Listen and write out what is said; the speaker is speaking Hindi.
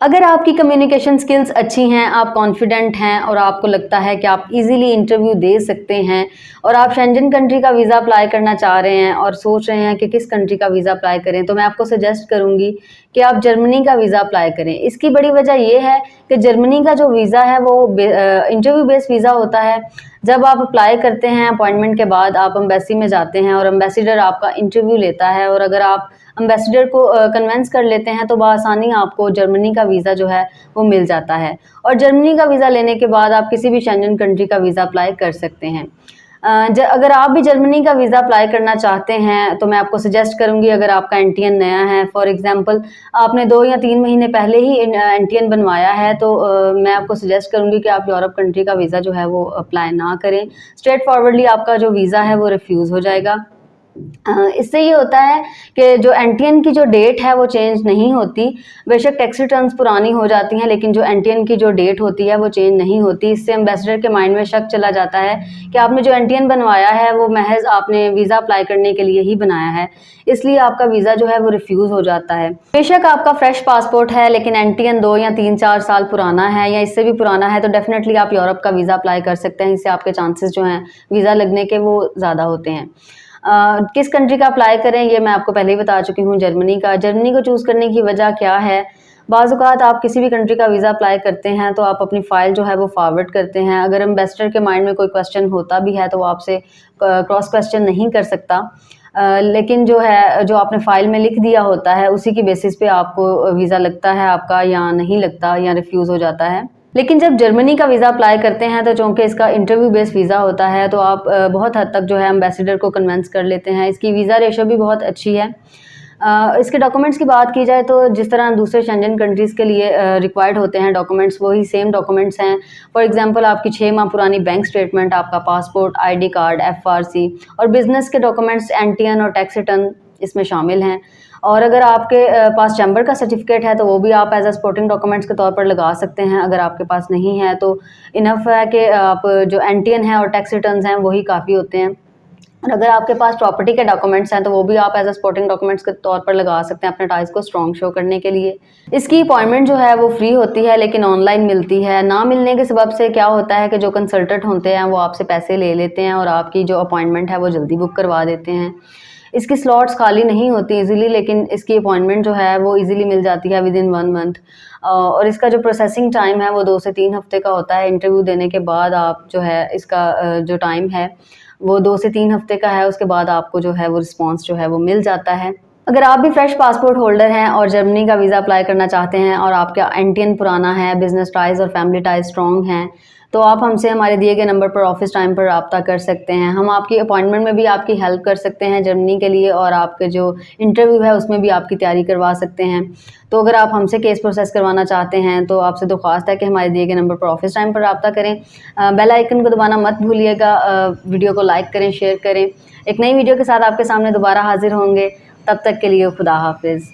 अगर आपकी कम्युनिकेशन स्किल्स अच्छी हैं, आप कॉन्फिडेंट हैं और आपको लगता है कि आप इजीली इंटरव्यू दे सकते हैं और आप शेंजन कंट्री का वीज़ा अप्लाई करना चाह रहे हैं और सोच रहे हैं कि किस कंट्री का वीज़ा अप्लाई करें, तो मैं आपको सजेस्ट करूंगी कि आप जर्मनी का वीज़ा अप्लाई करें। इसकी बड़ी वजह ये है कि जर्मनी का जो वीज़ा है वो इंटरव्यू बेस्ड वीज़ा होता है। जब आप अप्लाई करते हैं अपॉइंटमेंट के बाद आप एम्बेसी में जाते हैं और एम्बेसडर आपका इंटरव्यू लेता है और अगर आप एम्बेसडर को कन्विंस कर लेते हैं तो बआसानी आपको जर्मनी का वीज़ा जो है वो मिल जाता है और जर्मनी का वीज़ा लेने के बाद आप किसी भी शेंजन कंट्री का वीज़ा अप्लाई कर सकते हैं। अगर आप भी जर्मनी का वीज़ा अप्लाई करना चाहते हैं तो मैं आपको सजेस्ट करूंगी, अगर आपका एनटीएन नया है, फॉर एग्जांपल आपने 2 या 3 महीने पहले ही एनटीएन बनवाया है, तो मैं आपको सजेस्ट करूंगी कि आप यूरोप कंट्री का वीज़ा जो है वो अप्लाई ना करें। स्ट्रेट फॉरवर्डली आपका जो वीज़ा है वो रिफ्यूज़ हो जाएगा। इससे ये होता है कि जो एनटीएन की जो डेट है वो चेंज नहीं होती। बेशक टैक्स रिटर्न्स पुरानी हो जाती हैं लेकिन जो एनटीएन की जो डेट होती है वो चेंज नहीं होती। इससे एम्बेसडर के माइंड में शक चला जाता है कि आपने जो एनटीएन बनवाया है वो महज आपने वीज़ा अप्लाई करने के लिए ही बनाया है, इसलिए आपका वीज़ा जो है वो रिफ्यूज़ हो जाता है। बेशक आपका फ्रेश पासपोर्ट है लेकिन एनटीएन 2 या 3-4 साल पुराना है या इससे भी पुराना है तो डेफिनेटली आप यूरोप का वीज़ा अप्लाई कर सकते हैं। इससे आपके चांसेस जो हैं वीज़ा लगने के वो ज़्यादा होते हैं। किस कंट्री का अप्लाई करें ये मैं आपको पहले ही बता चुकी हूँ। जर्मनी को चूज़ करने की वजह क्या है? बाज़ औक़ात आप किसी भी कंट्री का वीज़ा अप्लाई करते हैं तो आप अपनी फ़ाइल जो है वो फॉरवर्ड करते हैं। अगर एम्बेसडर के माइंड में कोई क्वेश्चन होता भी है तो वो आपसे क्रॉस क्वेश्चन नहीं कर सकता। लेकिन जो आपने फ़ाइल में लिख दिया होता है उसी की बेसिस पे आपको वीज़ा लगता है आपका या नहीं लगता या रिफ्यूज़ हो जाता है। लेकिन जब जर्मनी का वीज़ा अप्लाई करते हैं तो चूँकि इसका इंटरव्यू बेस्ड वीज़ा होता है तो आप बहुत हद तक जो है एम्बेसडर को कन्विंस कर लेते हैं। इसकी वीज़ा रेशो भी बहुत अच्छी है। इसके डॉक्यूमेंट्स की बात की जाए तो जिस तरह दूसरे शेंजन कंट्रीज़ के लिए रिक्वायर्ड होते हैं डॉक्यूमेंट्स, वही सेम डॉक्यूमेंट्स हैं। फॉर एग्जांपल आपकी 6 माह पुरानी बैंक स्टेटमेंट, आपका पासपोर्ट, आईडी कार्ड, एफआरसी और बिज़नेस के डॉक्यूमेंट्स, एनटीएन और टैक्स रिटर्न इसमें शामिल हैं। और अगर आपके पास चैम्बर का सर्टिफिकेट है तो वो भी आप एज अ सपोर्टिंग डॉक्यूमेंट्स के तौर पर लगा सकते हैं। अगर आपके पास नहीं है तो इनफ है कि आप जो एनटीएन है और टैक्स रिटर्न्स हैं वही काफ़ी होते हैं। और अगर आपके पास प्रॉपर्टी के डॉक्यूमेंट्स हैं तो वो भी आप एज अ सपोर्टिंग डॉक्यूमेंट्स के तौर पर लगा सकते हैं अपने टाइज को स्ट्रॉन्ग शो करने के लिए। इसकी अपॉइंटमेंट जो है वो फ्री होती है लेकिन ऑनलाइन मिलती है। ना मिलने के सबब से क्या होता है कि जो कंसल्टेंट होते हैं वो आपसे पैसे ले लेते हैं और आपकी जो अपॉइंटमेंट है वो जल्दी बुक करवा देते हैं। इसकी स्लॉट्स खाली नहीं होती इजीली, लेकिन इसकी अपॉइंटमेंट जो है वो इजीली मिल जाती है विद इन 1 मंथ। और इसका जो प्रोसेसिंग टाइम है वो 2 से 3 हफ्ते का होता है। इंटरव्यू देने के बाद आप जो है इसका जो टाइम है वो 2 से 3 हफ्ते का है। उसके बाद आपको जो है वो रिस्पॉन्स जो है वो मिल जाता है। अगर आप भी फ्रेश पासपोर्ट होल्डर हैं और जर्मनी का वीज़ा अप्लाई करना चाहते हैं और आपका एनटीएन पुराना है, बिजनेस टाइज और फैमिली टाइज स्ट्रॉन्ग हैं, तो आप हमसे हमारे दिए गए नंबर पर ऑफिस टाइम पर रब्ता कर सकते हैं। हम आपकी अपॉइंटमेंट में भी आपकी हेल्प कर सकते हैं जर्मनी के लिए और आपके जो इंटरव्यू है उसमें भी आपकी तैयारी करवा सकते हैं। तो अगर आप हमसे केस प्रोसेस करवाना चाहते हैं तो आपसे दरख्वास्त है कि हमारे दिए गए नंबर पर ऑफिस टाइम पर रब्ता करें। बेल आइकन को दबाना मत भूलिएगा। वीडियो को लाइक करें, शेयर करें। एक नई वीडियो के साथ आपके सामने दोबारा हाजिर होंगे। तब तक के लिए खुदा हाफिज़।